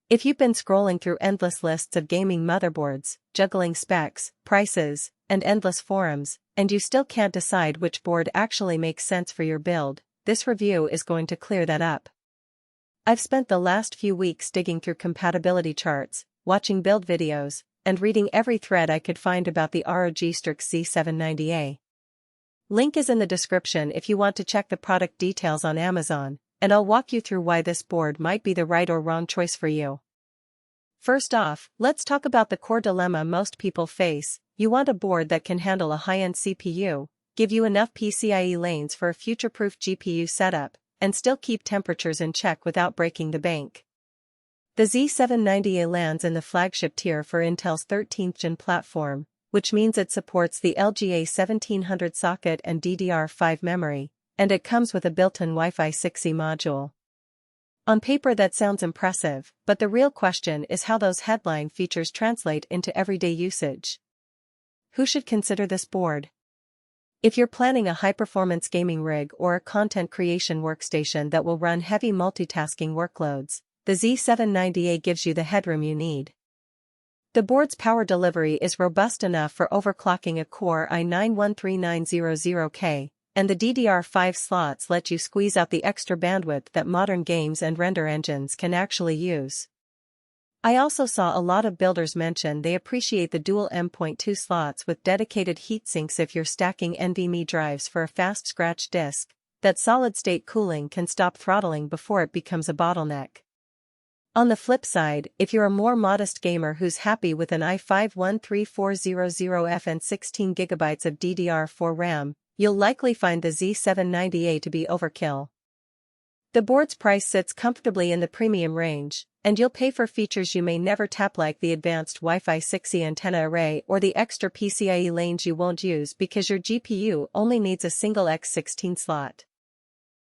If you've been scrolling through endless lists of gaming motherboards, juggling specs, prices, and endless forums, and you still can't decide which board actually makes sense for your build, this review is going to clear that up. I've spent the last few weeks digging through compatibility charts, watching build videos, and reading every thread I could find about the ROG Strix Z790. Link is in the description if you want to check the product details on Amazon, and I'll walk you through why this board might be the right or wrong choice for you. First off, let's talk about the core dilemma most people face. You want a board that can handle a high-end CPU, give you enough PCIe lanes for a future-proof GPU setup, and still keep temperatures in check without breaking the bank. The Z790 lands in the flagship tier for Intel's 13th gen platform, which means it supports the LGA 1700 socket and DDR5 memory, and it comes with a built-in Wi-Fi 6E module. On paper that sounds impressive, but the real question is how those headline features translate into everyday usage. Who should consider this board? If you're planning a high-performance gaming rig or a content creation workstation that will run heavy multitasking workloads, the Z790 gives you the headroom you need. The board's power delivery is robust enough for overclocking a Core i9-13900K, and the DDR5 slots let you squeeze out the extra bandwidth that modern games and render engines can actually use. I also saw a lot of builders mention they appreciate the dual M.2 slots with dedicated heatsinks if you're stacking NVMe drives for a fast scratch disk. That solid-state cooling can stop throttling before it becomes a bottleneck. On the flip side, if you're a more modest gamer who's happy with an i5-13400F and 16GB of DDR4 RAM, you'll likely find the Z790 to be overkill. The board's price sits comfortably in the premium range, and you'll pay for features you may never tap like the advanced Wi-Fi 6E antenna array or the extra PCIe lanes you won't use because your GPU only needs a single X16 slot.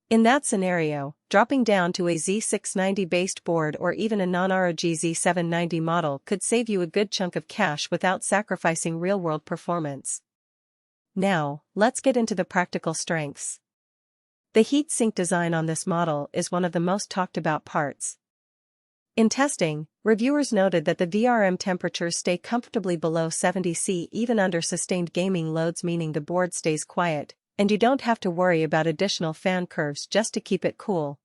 In that scenario, dropping down to a Z690-based board or even a non-ROG Z790 model could save you a good chunk of cash without sacrificing real-world performance. Now, let's get into the practical strengths. The heatsink design on this model is one of the most talked about parts. In testing, reviewers noted that the VRM temperatures stay comfortably below 70°C even under sustained gaming loads, meaning the board stays quiet, and you don't have to worry about additional fan curves just to keep it cool.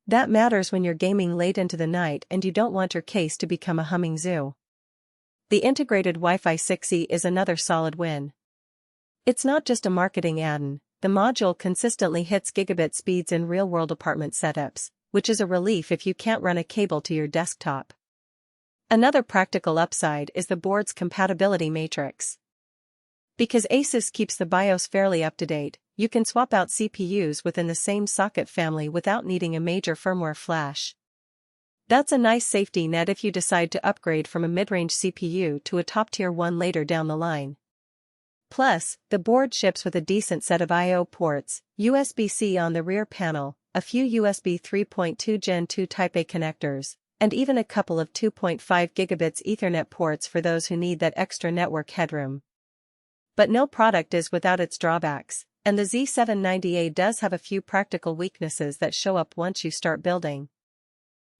That matters when you're gaming late into the night and you don't want your case to become a humming zoo. The integrated Wi-Fi 6E is another solid win. It's not just a marketing add-on, the module consistently hits gigabit speeds in real-world apartment setups, which is a relief if you can't run a cable to your desktop. Another practical upside is the board's compatibility matrix. Because ASUS keeps the BIOS fairly up-to-date, you can swap out CPUs within the same socket family without needing a major firmware flash. That's a nice safety net if you decide to upgrade from a mid-range CPU to a top-tier one later down the line. Plus, the board ships with a decent set of I/O ports, USB-C on the rear panel, a few USB 3.2 Gen 2 Type-A connectors, and even a couple of 2.5 gigabits Ethernet ports for those who need that extra network headroom. But no product is without its drawbacks, and the Z790 does have a few practical weaknesses that show up once you start building.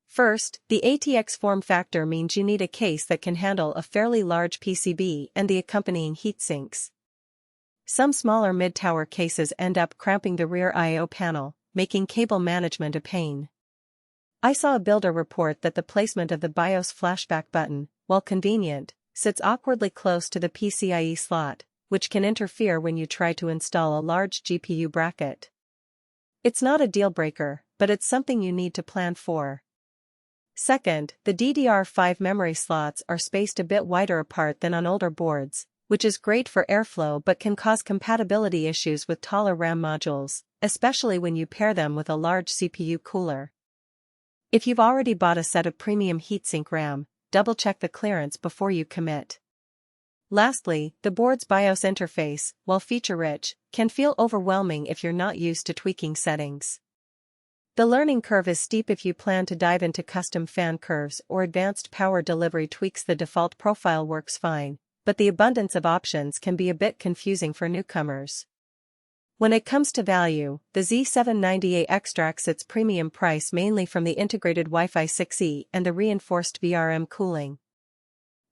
First, the ATX form factor means you need a case that can handle a fairly large PCB and the accompanying heatsinks. Some smaller mid-tower cases end up cramping the rear I/O panel, making cable management a pain. I saw a builder report that the placement of the BIOS flashback button, while convenient, sits awkwardly close to the PCIe slot, which can interfere when you try to install a large GPU bracket. It's not a deal-breaker, but it's something you need to plan for. Second, the DDR5 memory slots are spaced a bit wider apart than on older boards, which is great for airflow but can cause compatibility issues with taller RAM modules, especially when you pair them with a large CPU cooler. If you've already bought a set of premium heatsink RAM, double-check the clearance before you commit. Lastly, the board's BIOS interface, while feature-rich, can feel overwhelming if you're not used to tweaking settings. The learning curve is steep if you plan to dive into custom fan curves or advanced power delivery tweaks. The default profile works fine, but the abundance of options can be a bit confusing for newcomers. When it comes to value, the Z790A extracts its premium price mainly from the integrated Wi-Fi 6E and the reinforced VRM cooling.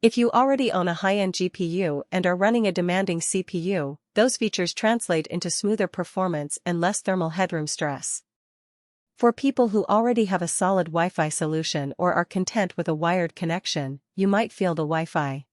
If you already own a high-end GPU and are running a demanding CPU, those features translate into smoother performance and less thermal headroom stress. For people who already have a solid Wi-Fi solution or are content with a wired connection, you might feel the Wi-Fi